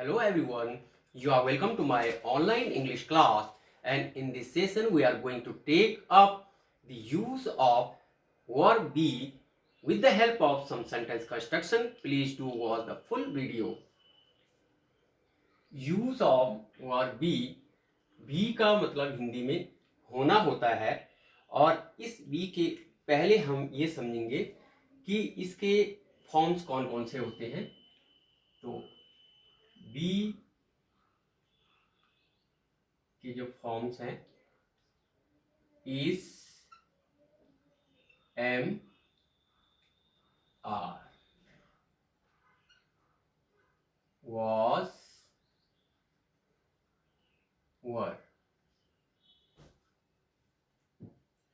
Hello everyone, you are welcome to my online English class, and in this session we are going to take up the use of verb be with the help of some sentence construction. Please do watch the full video. Use of verb B का मतलब हिंदी में होना होता है, और इस B के पहले हम ये समझेंगे कि इसके फॉर्म्स कौन कौन से होते हैं। तो बी के जो फॉर्म्स हैं is, am, are, was, were,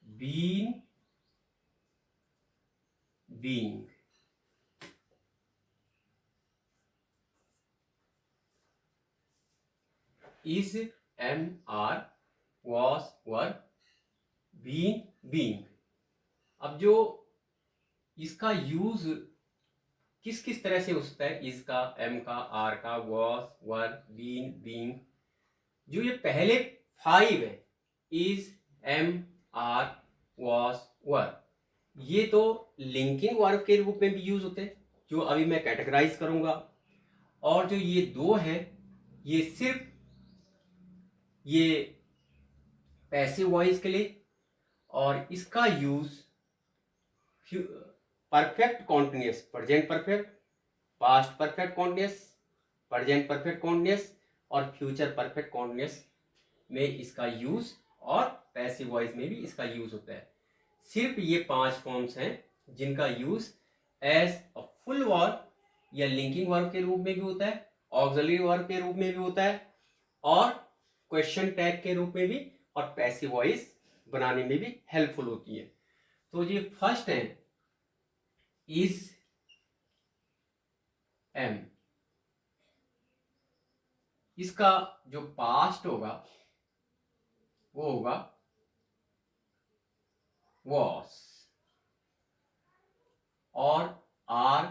been, being, is, am, are, was, were, been, being। अब जो इसका यूज किस किस तरह से हो सकता है, इज का, एम का, आर का, was, were, been, being, जो ये पहले 5 है, is, am, are, was, were, ये तो लिंकिंग वर्ब के रूप में भी यूज होते हैं, जो अभी मैं कैटेगराइज करूंगा। और जो ये 2 है, ये सिर्फ ये पैसिव वॉइस के लिए, और इसका use perfect continuous, present perfect, past perfect continuous, present perfect continuous और फ्यूचर परफेक्ट कॉन्टिन्यूअस में इसका यूज, और पैसिव वॉइस में भी इसका यूज होता है। सिर्फ ये 5 फॉर्म्स हैं जिनका use as a full verb या लिंकिंग वर्ब के रूप में भी होता है, ऑक्सिलरी वर्ब के रूप में भी होता है, और क्वेश्चन टैग के रूप में भी, और पैसिव वॉइस बनाने में भी हेल्पफुल होती है। तो ये फर्स्ट है इज, एम, इसका जो पास्ट होगा वो होगा was, और आर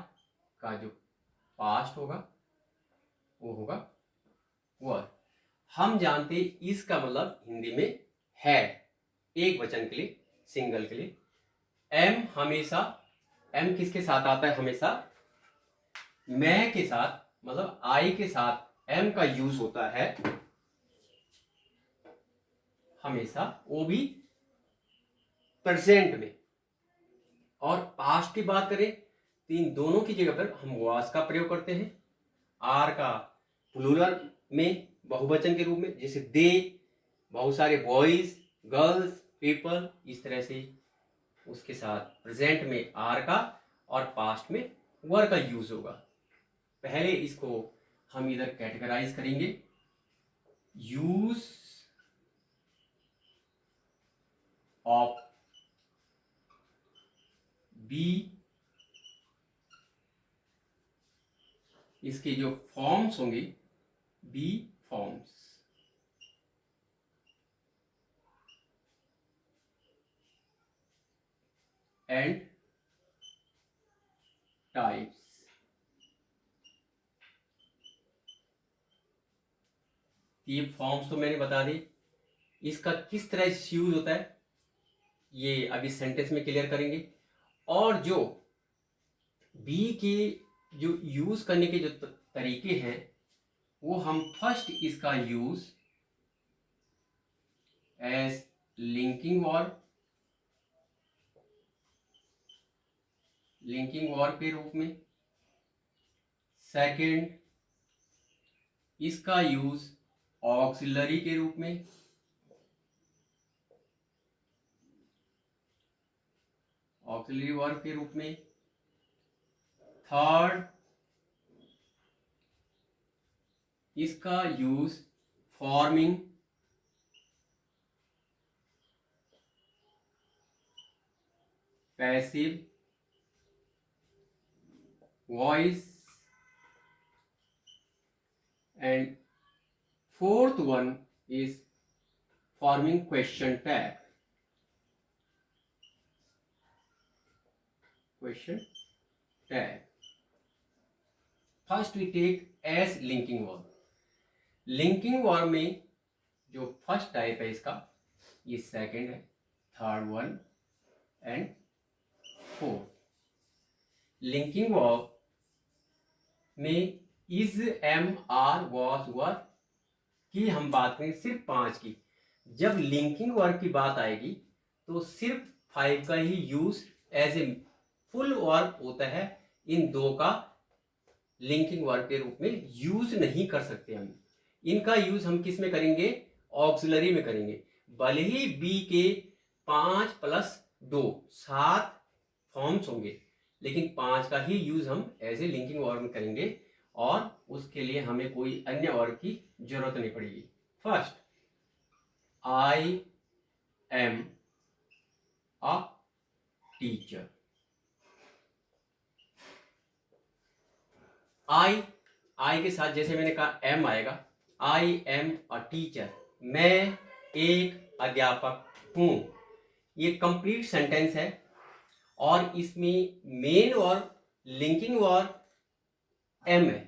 का जो पास्ट होगा वो होगा were। हम जानते इसका मतलब हिंदी में है, एक वचन के लिए, सिंगल के लिए। एम हमेशा, एम किसके साथ आता है हमेशा, मैं के साथ, मतलब आई के साथ एम का यूज होता है हमेशा, वो भी प्रेजेंट में। और पास्ट की बात करें तो इन दोनों की जगह पर हम वाज का प्रयोग करते हैं। आर का प्लूरल में, बहुवचन के रूप में, जैसे दे, बहुत सारे बॉयज, गर्ल्स, पीपल, इस तरह से उसके साथ प्रेजेंट में आर का और पास्ट में वर का यूज होगा। पहले इसको हम इधर कैटेगराइज करेंगे। यूज ऑफ बी, इसके जो फॉर्म्स होंगे, बी फॉर्म्स, एंड टाइप्स। ये फॉर्म्स तो मैंने बता दी, इसका किस तरह से यूज होता है ये अभी सेंटेंस में क्लियर करेंगे। और जो बी के जो यूज करने के जो तरीके हैं, वो हम फर्स्ट इसका use as linking verb, linking verb के रूप में। सेकंड, इसका यूज ऑक्सिलरी के रूप में। ऑक्सिलरी वर्ब के रूप में। थर्ड, इसका use forming passive voice. And fourth one is forming question tag, question tag. First we take as linking verb. Linking verb में जो फर्स्ट टाइप है इसका, ये सेकंड है, third one and fourth. Linking verb में is, am, are, was, were की हम बात करें सिर्फ 5 की। जब लिंकिंग वर्ब की बात आएगी तो सिर्फ 5 का ही use as a full verb होता है। इन 2 का लिंकिंग वर्ब के रूप में यूज नहीं कर सकते हम। इनका यूज हम किस में करेंगे? ऑक्सिलरी में करेंगे। भले ही बी के 5 + 2 7 फॉर्म्स होंगे, लेकिन 5 का ही यूज हम एज ए लिंकिंग वर्ब में करेंगे और उसके लिए हमें कोई अन्य वर्ब की जरूरत नहीं पड़ेगी। First, I am a teacher. I के साथ जैसे मैंने कहा एम आएगा। आई एम अ टीचर, मैं एक अध्यापक हूं। ये कंप्लीट सेंटेंस है और इसमें main verb, linking verb am है।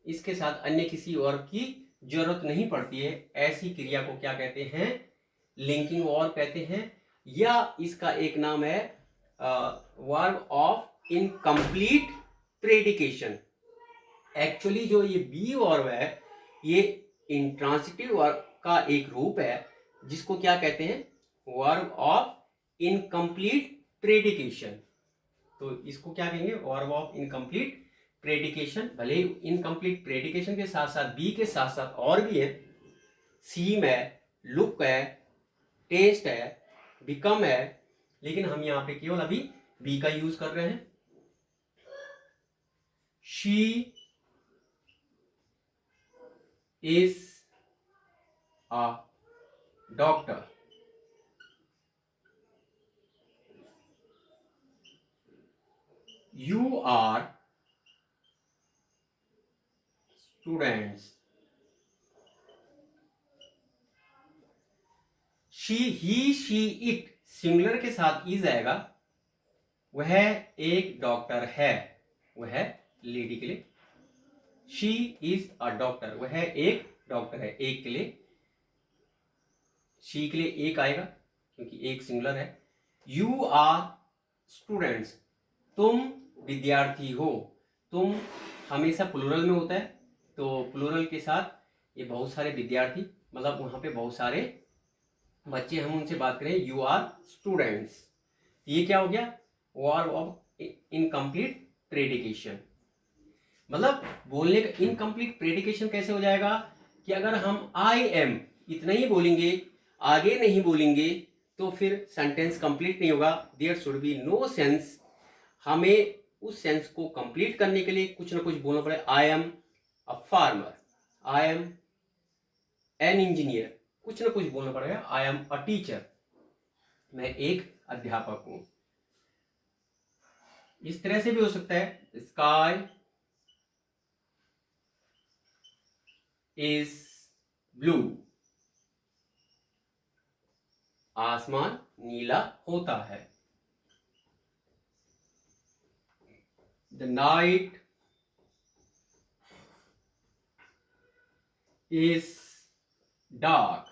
इसके साथ अन्य किसी वर्ब की जरूरत नहीं पड़ती है। ऐसी क्रिया को क्या कहते हैं? लिंकिंग वर्ब कहते हैं, या इसका एक नाम है वर्ब ऑफ इनकम्प्लीट प्रेडिकेशन। एक्चुअली जो ये बी वर्ब है, ये इंट्रांसिटिव वर्ब का एक रूप है जिसको क्या कहते हैं? Verb of incomplete predication. तो इसको क्या कहेंगे? Verb of incomplete predication. भले इनकम्प्लीट प्रेडिकेशन के साथ साथ बी के साथ साथ और भी है, सीम है, लुक है, टेस्ट है, बिकम है, लेकिन हम यहां पे केवल अभी बी का यूज कर रहे हैं। She is a doctor. You are students. She, he, she, it singular के साथ इज आएगा। वह एक डॉक्टर है, वह लेडी के लिए। शी इज अ डॉक्टर, वह एक डॉक्टर है, एक के लिए। शी के लिए एक आएगा क्योंकि एक सिंगुलर है। यू आर स्टूडेंट्स, तुम विद्यार्थी हो। तुम हमेशा प्लूरल में होता है, तो प्लूरल के साथ ये बहुत सारे विद्यार्थी, मतलब वहां पे बहुत सारे बच्चे, हम उनसे बात करें यू आर स्टूडेंट्स। ये क्या हो गया? Verb of incomplete predication. मतलब बोलने का इनकम्प्लीट प्रेडिकेशन कैसे हो जाएगा कि अगर हम आई एम इतना ही बोलेंगे, आगे नहीं बोलेंगे, तो फिर सेंटेंस कंप्लीट नहीं होगा। There should be no sense. हमें उस सेंस को कंप्लीट करने के लिए कुछ ना कुछ बोलना पड़े। आई am a farmer, I am an engineer, कुछ ना कुछ बोलना पड़ेगा। आई एम अ टीचर, मैं एक अध्यापक हूं। इस तरह से भी हो सकता है। स्काई इज ब्लू, आसमान नीला होता है। द नाइट इज डार्क,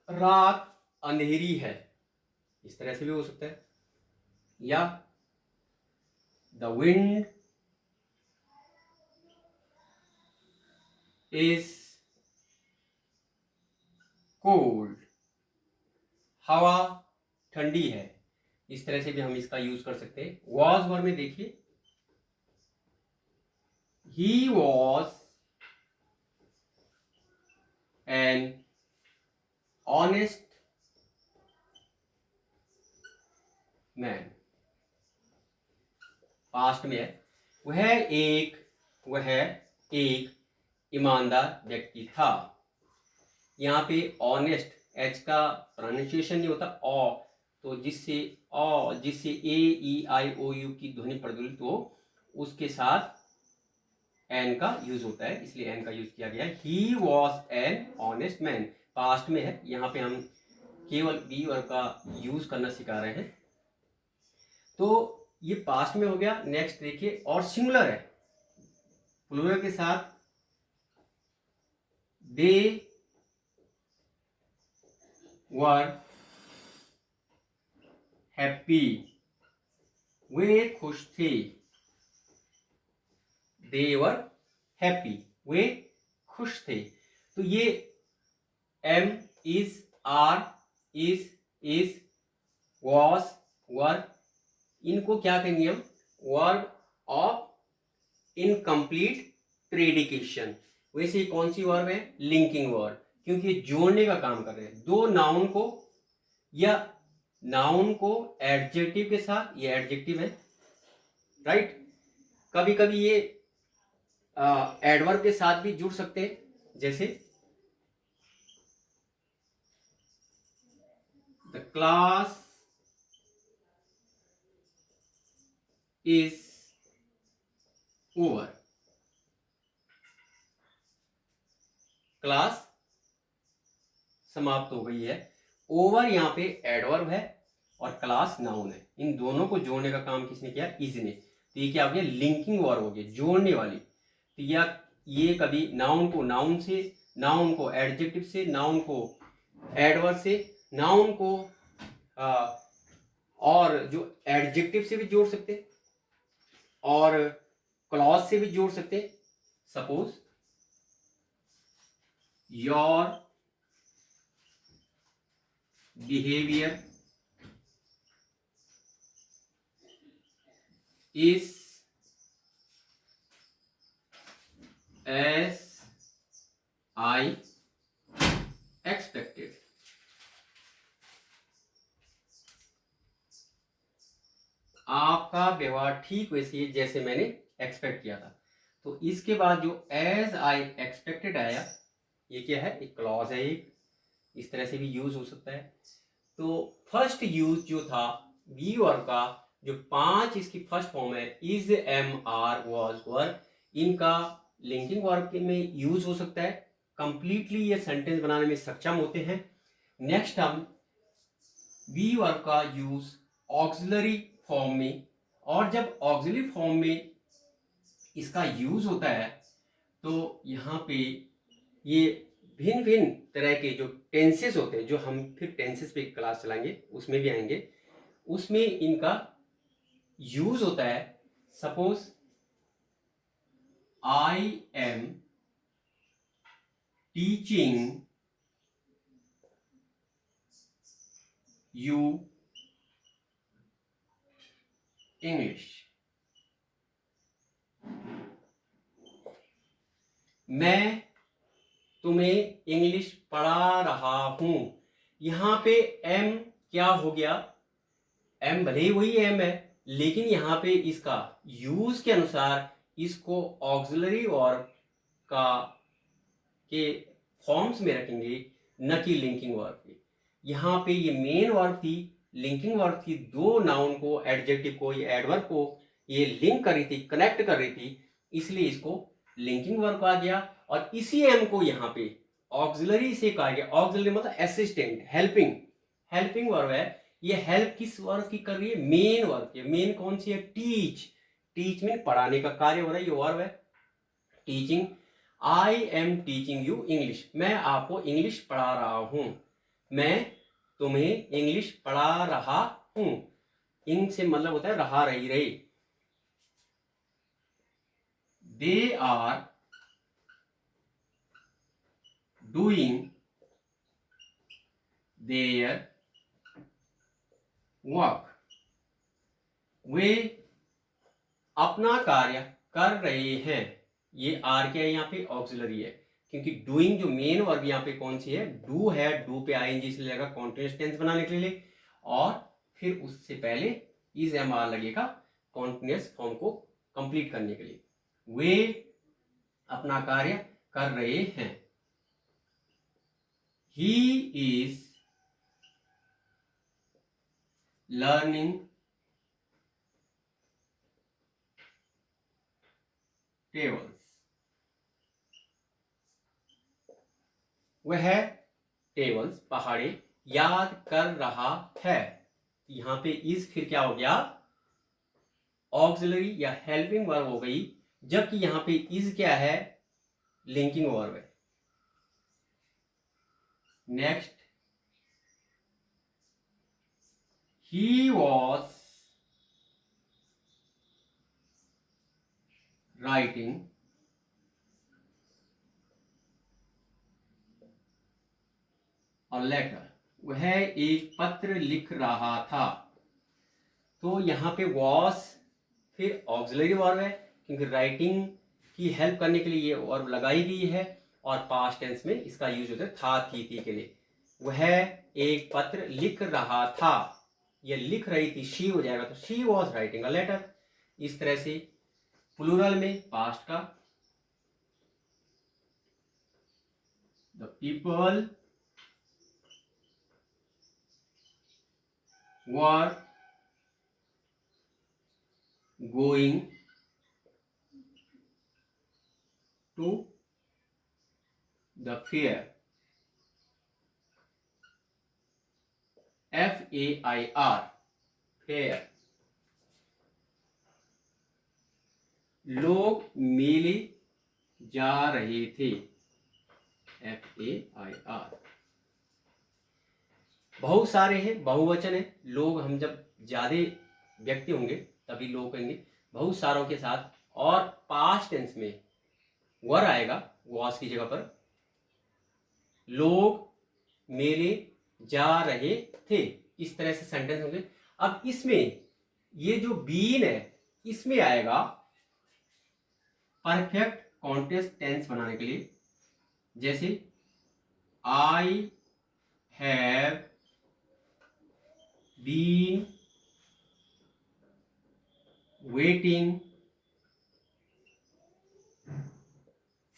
रात अंधेरी है। इस तरह से भी हो सकता है। या द विंड इज कोल्ड, हवा ठंडी है। इस तरह से भी हम इसका यूज कर सकते हैं। वॉज वर्ब में देखिए, he was an honest man, past में है। वह एक ईमानदार व्यक्ति था। यहाँ पे ऑनेस्ट, एच का प्रोनाउंसिएशन नहीं होता ऑ, तो जिससे ए ई आई ओ यू की ध्वनि प्रज्वलित हो, उसके साथ एन का यूज होता है, इसलिए एन का यूज किया गया है। He was an honest man, past में है। यहाँ पे हम केवल बी वर्ब का यूज करना सिखा रहे हैं। तो ये पास्ट में हो गया। नेक्स्ट देखिए, और सिंगुलर है। प्लूरल के साथ दे वर हैप्पी, वे खुश थे। दे वर हैप्पी, वे खुश थे। तो ये am, is, are, is, was, were, इनको क्या कहेंगे हम? Verb of incomplete predication. वैसे कौन सी वर्ब है? लिंकिंग वर्ब, क्योंकि जोड़ने का काम कर रहे हैं दो नाउन को, या नाउन को एडजेक्टिव के साथ, ये एडजेक्टिव है, राइट। कभी कभी ये एडवर्ब के साथ भी जुड़ सकते हैं, जैसे the class is over. Class समाप्त हो गई है। ओवर यहाँ पे एडवर्ब है और क्लास नाउन है। इन दोनों को जोड़ने का काम किसने किया? इज ने। तो ये क्या हो गया? लिंकिंग वर्ब हो गया, जोड़ने वाली। तो या ये कभी नाउन को नाउन से, नाउन को एडजेक्टिव से, नाउन को एडवर्ब से, नाउन को और जो एडजेक्टिव से भी जोड़ सकते और क्लॉज से भी जोड़ सकते। Suppose your behaviour is as I expected. आपका व्यवहार ठीक वैसे ही जैसे मैंने एक्सपेक्ट किया था। तो इसके बाद जो एज आई एक्सपेक्टेड आया, ये क्या है? एक क्लॉज है, एक इस तरह से भी यूज हो सकता है। तो फर्स्ट यूज जो था बी वर्ब का, जो 5 इसकी फर्स्ट फॉर्म है, इज, एम, आर, वॉज, वर, इनका लिंकिंग वर्ब में यूज हो सकता है। कंप्लीटली ये सेंटेंस बनाने में सक्षम होते हैं। नेक्स्ट हम बी वर्ब का यूज ऑक्सिलरी फॉर्म में, और जब ऑक्सिलरी फॉर्म में इसका यूज होता है तो यहाँ पे ये भिन्न भिन्न तरह के जो टेंसेस होते हैं, जो हम फिर टेंसेस पे क्लास चलाएंगे उसमें भी आएंगे, उसमें इनका यूज होता है। Suppose I am teaching you English. मैं तुम्हें इंग्लिश पढ़ा रहा हूं। यहां पे एम क्या हो गया? एम भले ही वही एम है, लेकिन यहां पे इसका यूज के अनुसार इसको ऑक्सिलरी वर्ब का के फॉर्म्स में रखेंगे, न कि लिंकिंग वर्ब के। यहां पे ये मेन वर्ब थी, लिंकिंग वर्ब थी, दो नाउन को, एडजेक्टिव को या एडवर्ब को ये लिंक कर रही थी, कनेक्ट कर रही थी, इसलिए इसको लिंकिंग वर्ब कहा गया। और इसी एम को यहाँ पे ऑक्सिलरी से कहा गया। ऑक्सिलरी मतलब असिस्टेंट, हेल्पिंग, हेल्पिंग वर्ब है। ये हेल्प किस वर्ब की कर रही है? मेन वर्ब की। मेन कौन सी है? टीच। टीच में पढ़ाने का कार्य हो रहा है, ये वर्ब है teaching. I am teaching you English, मैं आपको इंग्लिश पढ़ा रहा हूं। मैं तुम्हें इंग्लिश पढ़ा रहा हूं। इंग से मतलब होता है रहा, रही, रही। They are doing their work, वे अपना कार्य कर रहे हैं। ये आर क्या है? यहाँ पे ऑक्सिलरी है, क्योंकि डूइंग जो मेन वर्ब यहाँ पे कौन सी है? डू है। डू पे आईएनजी से लगेगा कॉन्टिन्यूअस टेंस बनाने के लिए, और फिर उससे पहले इज एम आर लगेगा कॉन्टिन्यूअस फॉर्म को कंप्लीट करने के लिए। वे अपना कार्य कर रहे हैं। ही इज लर्निंग टेबल्स, वह टेबल्स, पहाड़े याद कर रहा है। यहां पे इज फिर क्या हो गया? ऑक्सिलरी या हेल्पिंग वर्ब हो गई, जबकि यहां पे इज क्या है, लिंकिंग वर्ब है। Next, he was writing a letter, वह एक पत्र लिख रहा था। तो यहाँ पे वॉज फिर ऑक्सिलरी वर्ब है, क्योंकि राइटिंग की हेल्प करने के लिए ये वर्ब लगाई गई है, और पास्ट टेंस में इसका यूज होता है था, थी के लिए। वह एक पत्र लिख रहा था, ये लिख रही थी, शी हो जाएगा, तो she was writing a letter. इस तरह से प्लूरल में पास्ट का, the people were going to the fair, FAIR, fair. लोग मेले जा रहे थे, FAIR। बहुत सारे हैं, बहुवचन है। लोग, हम जब ज्यादा व्यक्ति होंगे तभी लोग कहेंगे, बहुत सारों के साथ। और पास्ट टेंस में वर आएगा वॉज की जगह पर, लोग मेले जा रहे थे। इस तरह से सेंटेंस होंगे। अब इसमें ये जो बीन है, इसमें आएगा परफेक्ट कॉन्टेक्स्ट टेंस बनाने के लिए, जैसे I have been waiting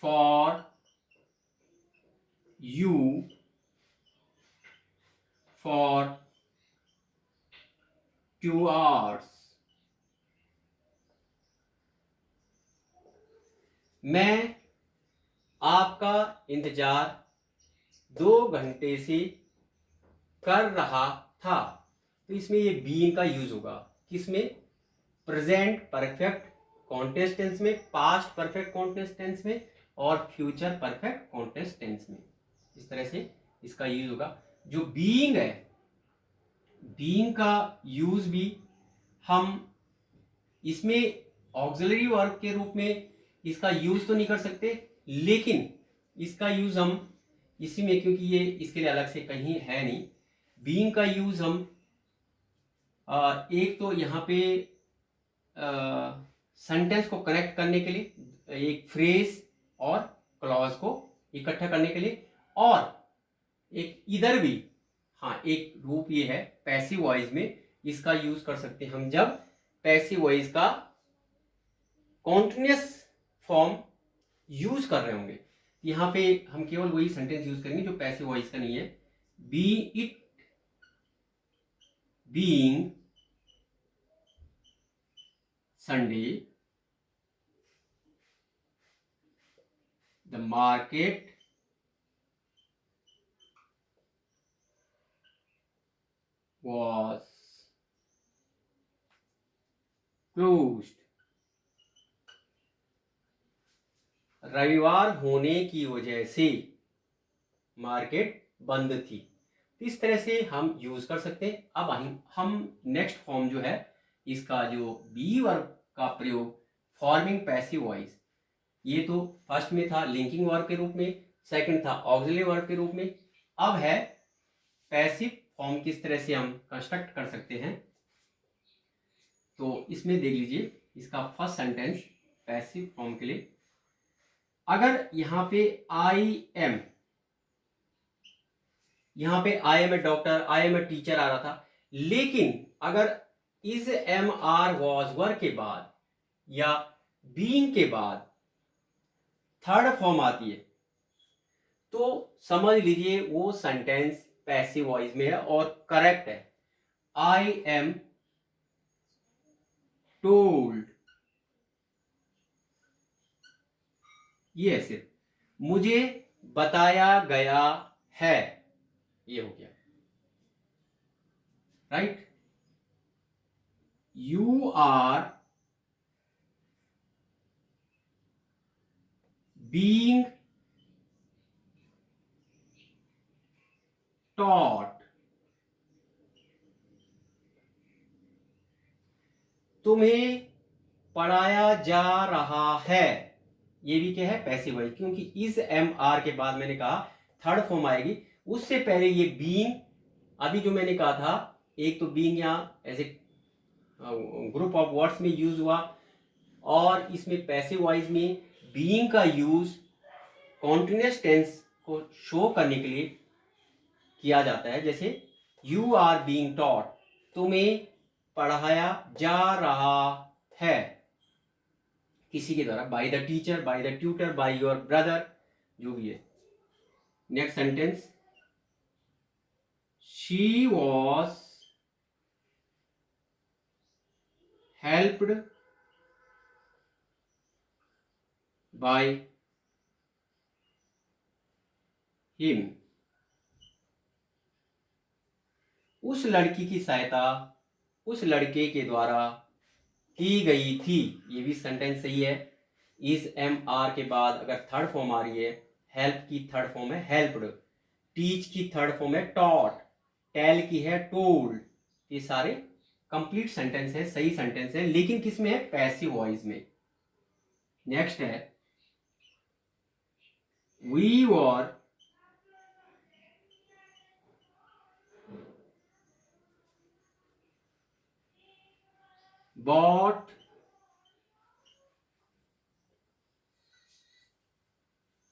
for you for 2 hours। मैं आपका इंतजार 2 घंटे से कर रहा था। तो इसमें ये बीइंग का यूज होगा, किसमें, प्रेजेंट परफेक्ट कॉन्टेक्स्ट टेंस में, पास्ट परफेक्ट कॉन्टेक्स्ट टेंस में, और फ्यूचर परफेक्ट कॉन्टेक्स्ट टेंस में। इस तरह से इसका यूज होगा। जो बीइंग है, बीइंग का यूज भी हम इसमें ऑक्सिलरी वर्ब के रूप में इसका यूज तो नहीं कर सकते, लेकिन इसका यूज हम इसी में, क्योंकि ये इसके लिए अलग से कहीं है नहीं, बीइंग का यूज हम एक तो यहाँ पे सेंटेंस को कनेक्ट करने के लिए, एक फ्रेज और क्लॉज को इकट्ठा करने के लिए, और एक इधर भी, हाँ, एक रूप ये है पैसिव वॉइस में इसका यूज कर सकते हैं हम, जब पैसिव वॉइस का कॉन्टिन्यूअस फॉर्म यूज कर रहे होंगे। यहां पे हम केवल वही सेंटेंस यूज करेंगे जो पैसिव वॉइस का नहीं है। B it being Sunday, the market was closed। रविवार होने की वजह से मार्केट बंद थी। इस तरह से हम यूज कर सकते हैं। अब हम नेक्स्ट फॉर्म जो है इसका, जो बी वर्ब का प्रयोग, फॉर्मिंग पैसिव वॉइस, ये तो फर्स्ट में था लिंकिंग वर्ब के रूप में, सेकंड था ऑक्सिलरी वर्ब के रूप में, अब है पैसिव फॉर्म किस तरह से हम कंस्ट्रक्ट कर सकते हैं। तो इसमें देख लीजिए, इसका फर्स्ट सेंटेंस पैसिव फॉर्म के लिए, अगर यहां पे आई एम, यहां पे I am a doctor, I am a teacher आ रहा था, लेकिन अगर is am are was were के बाद या बीइंग के बाद थर्ड फॉर्म आती है, तो समझ लीजिए वो सेंटेंस पैसिव वॉइस में है और करेक्ट है। आई एम टोल्ड, ये है सिर्फ, मुझे बताया गया है, ये हो गया, right. You are being taught, तुम्हें पढ़ाया जा रहा है। ये भी क्या है, पैसिव वॉइस, क्योंकि इस एम आर के बाद मैंने कहा थर्ड फॉर्म आएगी। उससे पहले ये बीइंग, अभी जो मैंने कहा था, एक तो बीइंग यहाँ as a group of words में यूज हुआ, और इसमें पैसिव वॉइस में बीइंग का यूज कॉन्टिन्यूअस टेंस को शो करने के लिए किया जाता है। जैसे यू आर बीइंग टॉट, तुम्हें पढ़ाया जा रहा है किसी के द्वारा, by the teacher, by the tutor, by your brother, जो भी है। Next sentence, she was helped by him, उस लड़की की सहायता उस लड़के के द्वारा की गई थी। ये भी सेंटेंस सही है। इस एम आर के बाद अगर थर्ड फॉर्म आ रही है, हेल्प की थर्ड फॉर्म है हेल्प्ड, टीच की थर्ड फॉर्म है टॉट, टेल की है टोल्ड। ये सारे कंप्लीट सेंटेंस है, सही सेंटेंस है, लेकिन किस में है, पैसिव वॉइस में। नेक्स्ट है, वी वर bought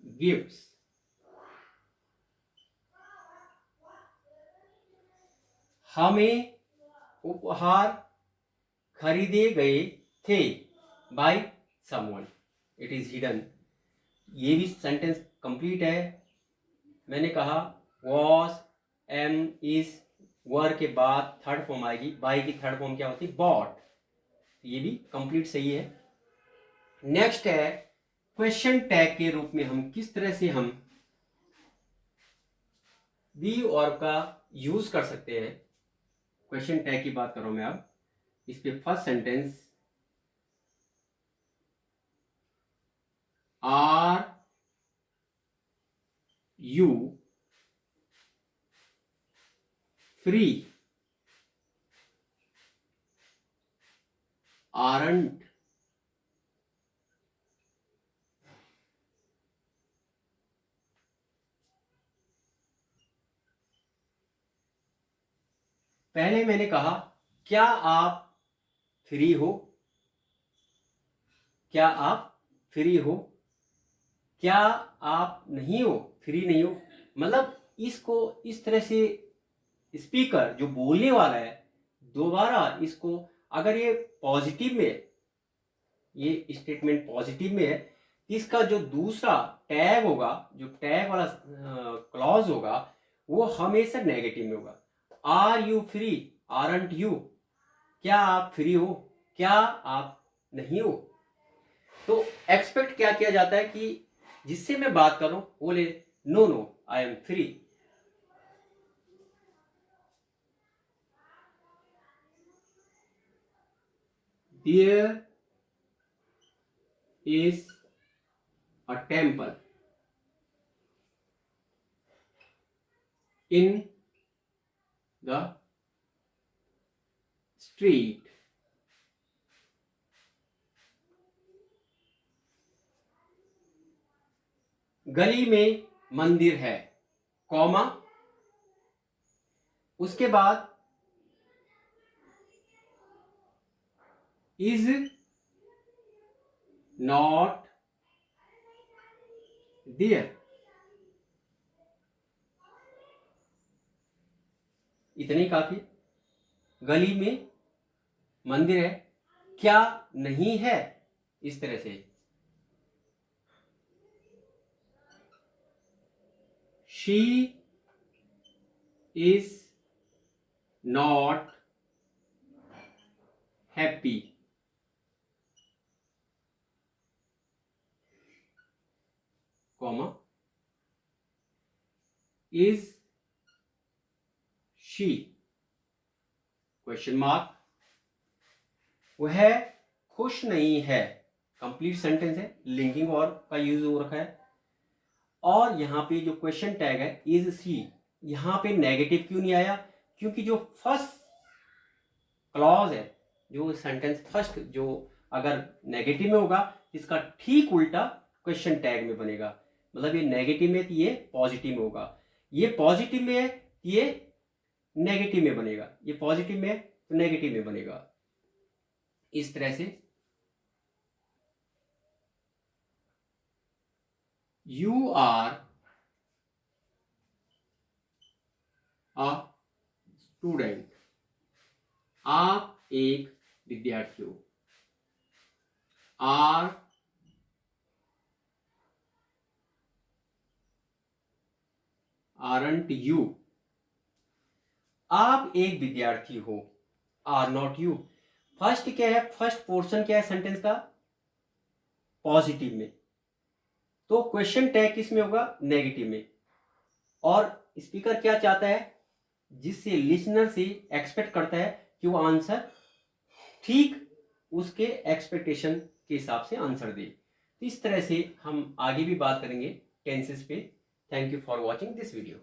gifts, हमें उपहार खरीदे गए थे, by someone, it is hidden. ये भी सेंटेंस कंप्लीट है। मैंने कहा वॉज, एम, इज, वर के बाद थर्ड फॉर्म आएगी, बाय की थर्ड फॉर्म क्या होती है, बॉट। ये भी कंप्लीट सही है। नेक्स्ट है, क्वेश्चन टैग के रूप में हम किस तरह से हम बी और का यूज कर सकते हैं। क्वेश्चन टैग की बात कर रहा हूं मैं अब। इस पे first sentence, are you free, aren't, पहले मैंने कहा क्या आप फ्री हो, क्या आप फ्री हो, क्या आप नहीं हो, फ्री नहीं हो। मतलब इसको इस तरह से स्पीकर जो बोलने वाला है दोबारा इसको, अगर ये पॉजिटिव में है, ये स्टेटमेंट पॉजिटिव में है, इसका जो दूसरा टैग होगा, जो टैग वाला क्लॉज होगा, वो हमेशा नेगेटिव में होगा। Are you free, aren't you, क्या आप फ्री हो, क्या आप नहीं हो। तो एक्सपेक्ट क्या किया जाता है कि जिससे मैं बात कर रहा हूं बोले no no I am free. There is a temple in the street, गली में मंदिर है, कॉमा, उसके बाद इज नॉट देयर, इतने ही काफी। गली में मंदिर है, क्या नहीं है, इस तरह से। She is not happy, comma, is she, question mark, वह खुश नहीं है, कंप्लीट सेंटेंस है, लिंकिंग और का यूज हो रखा है। और यहाँ पे जो क्वेश्चन टैग है इज सी, यहाँ पे नेगेटिव क्यों नहीं आया? क्योंकि जो फर्स्ट क्लॉज है, जो सेंटेंस फर्स्ट जो अगर नेगेटिव में होगा, इसका ठीक उल्टा क्वेश्चन टैग में बनेगा। मतलब ये नेगेटिव में तो ये पॉजिटिव में होगा, ये पॉजिटिव में है ये नेगेटिव में बनेगा, ये पॉजिटिव में है तो नेगेटिव में बनेगा। इस तरह से यू आर अ स्टूडेंट, आप एक विद्यार्थी हो। आर आरंट यू, आप एक विद्यार्थी हो। Are not you. फर्स्ट क्या है, फर्स्ट पोर्शन क्या है सेंटेंस का? पॉजिटिव में, तो क्वेश्चन टैग किस में होगा? नेगेटिव में। और स्पीकर क्या चाहता है? जिससे लिसनर से एक्सपेक्ट करता है कि वो आंसर ठीक उसके एक्सपेक्टेशन के हिसाब से आंसर दे। तो इस तरह से हम आगे भी बात करेंगे टेंसेस पे। Thank you for watching this video.